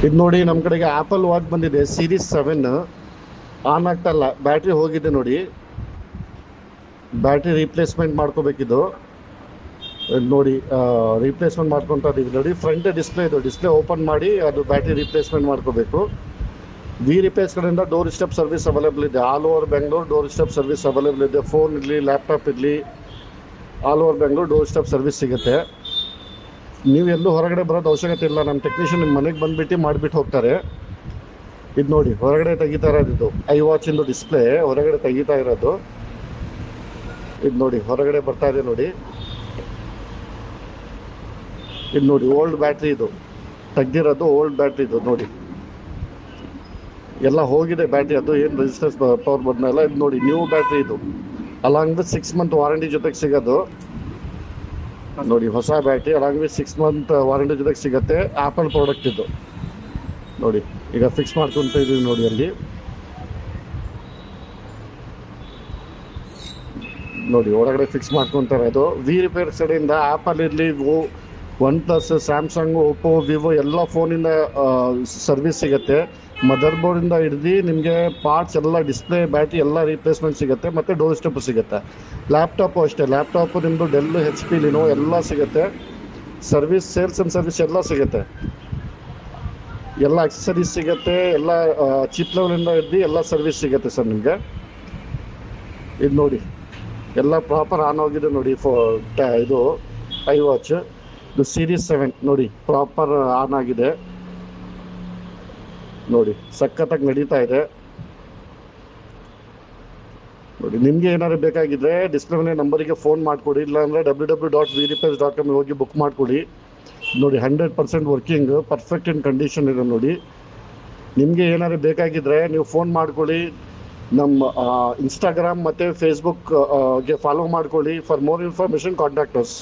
ಇದು ನೋಡಿ, ನಮ್ಮ ಕಡೆಗೆ ಆ್ಯಪಲ್ ವಾಚ್ ಬಂದಿದೆ ಸೀರೀಸ್ 7. ಆನ್ ಆಗ್ತಾ ಇಲ್ಲ, ಬ್ಯಾಟ್ರಿ ಹೋಗಿದೆ ನೋಡಿ. ಬ್ಯಾಟ್ರಿ ರೀಪ್ಲೇಸ್ಮೆಂಟ್ ಮಾಡ್ಕೋಬೇಕಿದು. ಇದು ನೋಡಿ, ರೀಪ್ಲೇಸ್ಮೆಂಟ್ ಮಾಡ್ಕೊತಾ ಇದ್ದೀವಿ ನೋಡಿ. ಫ್ರಂಟ್ ಡಿಸ್ಪ್ಲೇ ಇದು, ಡಿಸ್ಪ್ಲೇ ಓಪನ್ ಮಾಡಿ ಅದು ಬ್ಯಾಟ್ರಿ ರೀಪ್ಲೇಸ್ಮೆಂಟ್ ಮಾಡ್ಕೋಬೇಕು. ವಿ ರಿಪೇರ್ಸ್ ಕಡೆಯಿಂದ ಡೋರ್ ಸ್ಟೆಪ್ ಸರ್ವಿಸ್ ಅವೈಲೇಬಲ್ ಇದೆ. All over Bengaluru doorstep service available ಇದೆ. ಫೋನ್ ಇರಲಿ, ಲ್ಯಾಪ್ಟಾಪ್ ಇರಲಿ, all over Bengaluru doorstep service ಸಿಗುತ್ತೆ. ನೀವು ಎಲ್ಲೂ ಹೊರಗಡೆ ಬರೋದು ಅವಶ್ಯಕತೆ ಇಲ್ಲ. ನಮ್ಮ ಟೆಕ್ನಿಷಿಯನ್ ನಿಮ್ಮ ಮನೆಗೆ ಬಂದುಬಿಟ್ಟು ಮಾಡಿಬಿಟ್ಟು ಹೋಗ್ತಾರೆ. ಇದು ನೋಡಿ, ಹೊರಗಡೆ ತೆಗಿತಾ ಇರೋದು ಇದು ಐ ವಾಚಿಂದು ಡಿಸ್ಪ್ಲೇ ಹೊರಗಡೆ ತೆಗಿತಾ ಇರೋದು. ಇದು ನೋಡಿ, ಹೊರಗಡೆ ಬರ್ತಾ ಇದೆ ನೋಡಿ. ಇದು ನೋಡಿ, ಓಲ್ಡ್ ಬ್ಯಾಟ್ರಿ ಇದು, ತೆಗ್ದಿರೋದು ಓಲ್ಡ್ ಬ್ಯಾಟ್ರಿ ಇದು ನೋಡಿ. ಎಲ್ಲ ಹೋಗಿದೆ ಬ್ಯಾಟ್ರಿ, ಅದು ಏನು ರೆಸಿಸ್ಟೆನ್ಸ್ ಪವರ್ ಬಂದಲ್ಲ. ಇದು ನೋಡಿ, ನ್ಯೂ ಬ್ಯಾಟ್ರಿ ಇದು. ಅಲಾಂಗ್ ವಿತ್ 6 ಮಂತ್ ವಾರಂಟಿ ಜೊತೆಗೆ ಸಿಗೋದು ನೋಡಿ. ಹೊಸ battery along with 6 month warranty ಜೊತೆಗೆ ಸಿಗುತ್ತೆ. ಆ್ಯಪಲ್ ಪ್ರಾಡಕ್ಟ್ ಇದು ನೋಡಿ. ಈಗ ಫಿಕ್ಸ್ ಮಾಡ್ಕೊತ ಇದೀವಿ ನೋಡಿ. ಅಲ್ಲಿ ನೋಡಿ, ಒಳಗಡೆ ಫಿಕ್ಸ್ ಮಾಡ್ಕೊತಾರೆ. ಅದು ವಿ ರಿಪೇರ್ಸ್ ಕಡೆಯಿಂದ ಆ್ಯಪಲ್ ಇರಲಿ, one plus, Samsung, Oppo, Vivo ಎಲ್ಲ ಫೋನಿಂದ ಸರ್ವಿಸ್ ಸಿಗುತ್ತೆ. ಮದರ್ ಬೋರ್ಡಿಂದ ಹಿಡ್ದು ನಿಮಗೆ ಪಾರ್ಟ್ಸ್ ಎಲ್ಲ, ಡಿಸ್ಪ್ಲೇ, ಬ್ಯಾಟ್ರಿ ಎಲ್ಲ ರೀಪ್ಲೇಸ್ಮೆಂಟ್ ಸಿಗುತ್ತೆ. ಮತ್ತು ಡೋರ್ ಸ್ಟೆಪ್ಪು ಸಿಗುತ್ತೆ. ಲ್ಯಾಪ್ಟಾಪು ಅಷ್ಟೇ, ಲ್ಯಾಪ್ಟಾಪು ನಿಮ್ಮದು ಡೆಲ್, HP, ಲಿನೋ ಎಲ್ಲ ಸಿಗುತ್ತೆ. ಸರ್ವಿಸ್, ಸೇಲ್ಸ್ ಆ್ಯಂಡ್ ಸರ್ವಿಸ್ ಎಲ್ಲ ಸಿಗುತ್ತೆ. ಎಲ್ಲ ಅಕ್ಸೆಸರೀಸ್ ಸಿಗುತ್ತೆ. ಎಲ್ಲ ಚೀಪ್ ಲೆವೆಲಿಂದ ಹಿಡ್ದು ಎಲ್ಲ ಸರ್ವಿಸ್ ಸಿಗುತ್ತೆ ಸರ್ ನಿಮಗೆ. ಇದು ನೋಡಿ, ಎಲ್ಲ ಪ್ರಾಪರ್ ಆನ್ ಆಗಿದೆ ನೋಡಿ. ಇದು ಐ ವಾಚ್ ಇದು ಸೀರೀಸ್ 7 ನೋಡಿ, ಪ್ರಾಪರ್ ಆನ್ ಆಗಿದೆ ನೋಡಿ. ಸಖತ್ತಾಗಿ ನಡೀತಾ ಇದೆ ನೋಡಿ. ನಿಮಗೆ ಏನಾದ್ರು ಬೇಕಾಗಿದ್ದರೆ ಡಿಸ್ಪ್ಲೇ ಮೇಲೆ ನಂಬರಿಗೆ ಫೋನ್ ಮಾಡಿಕೊಡಿ. ಇಲ್ಲಾಂದರೆ www.vrepairs.com ಹೋಗಿ ಬುಕ್ ಮಾಡಿಕೊಡಿ ನೋಡಿ. 100% ವರ್ಕಿಂಗ್, ಪರ್ಫೆಕ್ಟ್ ಇನ್ ಕಂಡೀಷನ್ ಇದೆ ನೋಡಿ. ನಿಮಗೆ ಏನಾದ್ರು ಬೇಕಾಗಿದ್ದರೆ ನೀವು ಫೋನ್ ಮಾಡ್ಕೊಳ್ಳಿ. ನಮ್ಮ ಇನ್ಸ್ಟಾಗ್ರಾಮ್ ಮತ್ತು ಫೇಸ್ಬುಕ್ಗೆ ಫಾಲೋ ಮಾಡ್ಕೊಳ್ಳಿ. For more information contact us.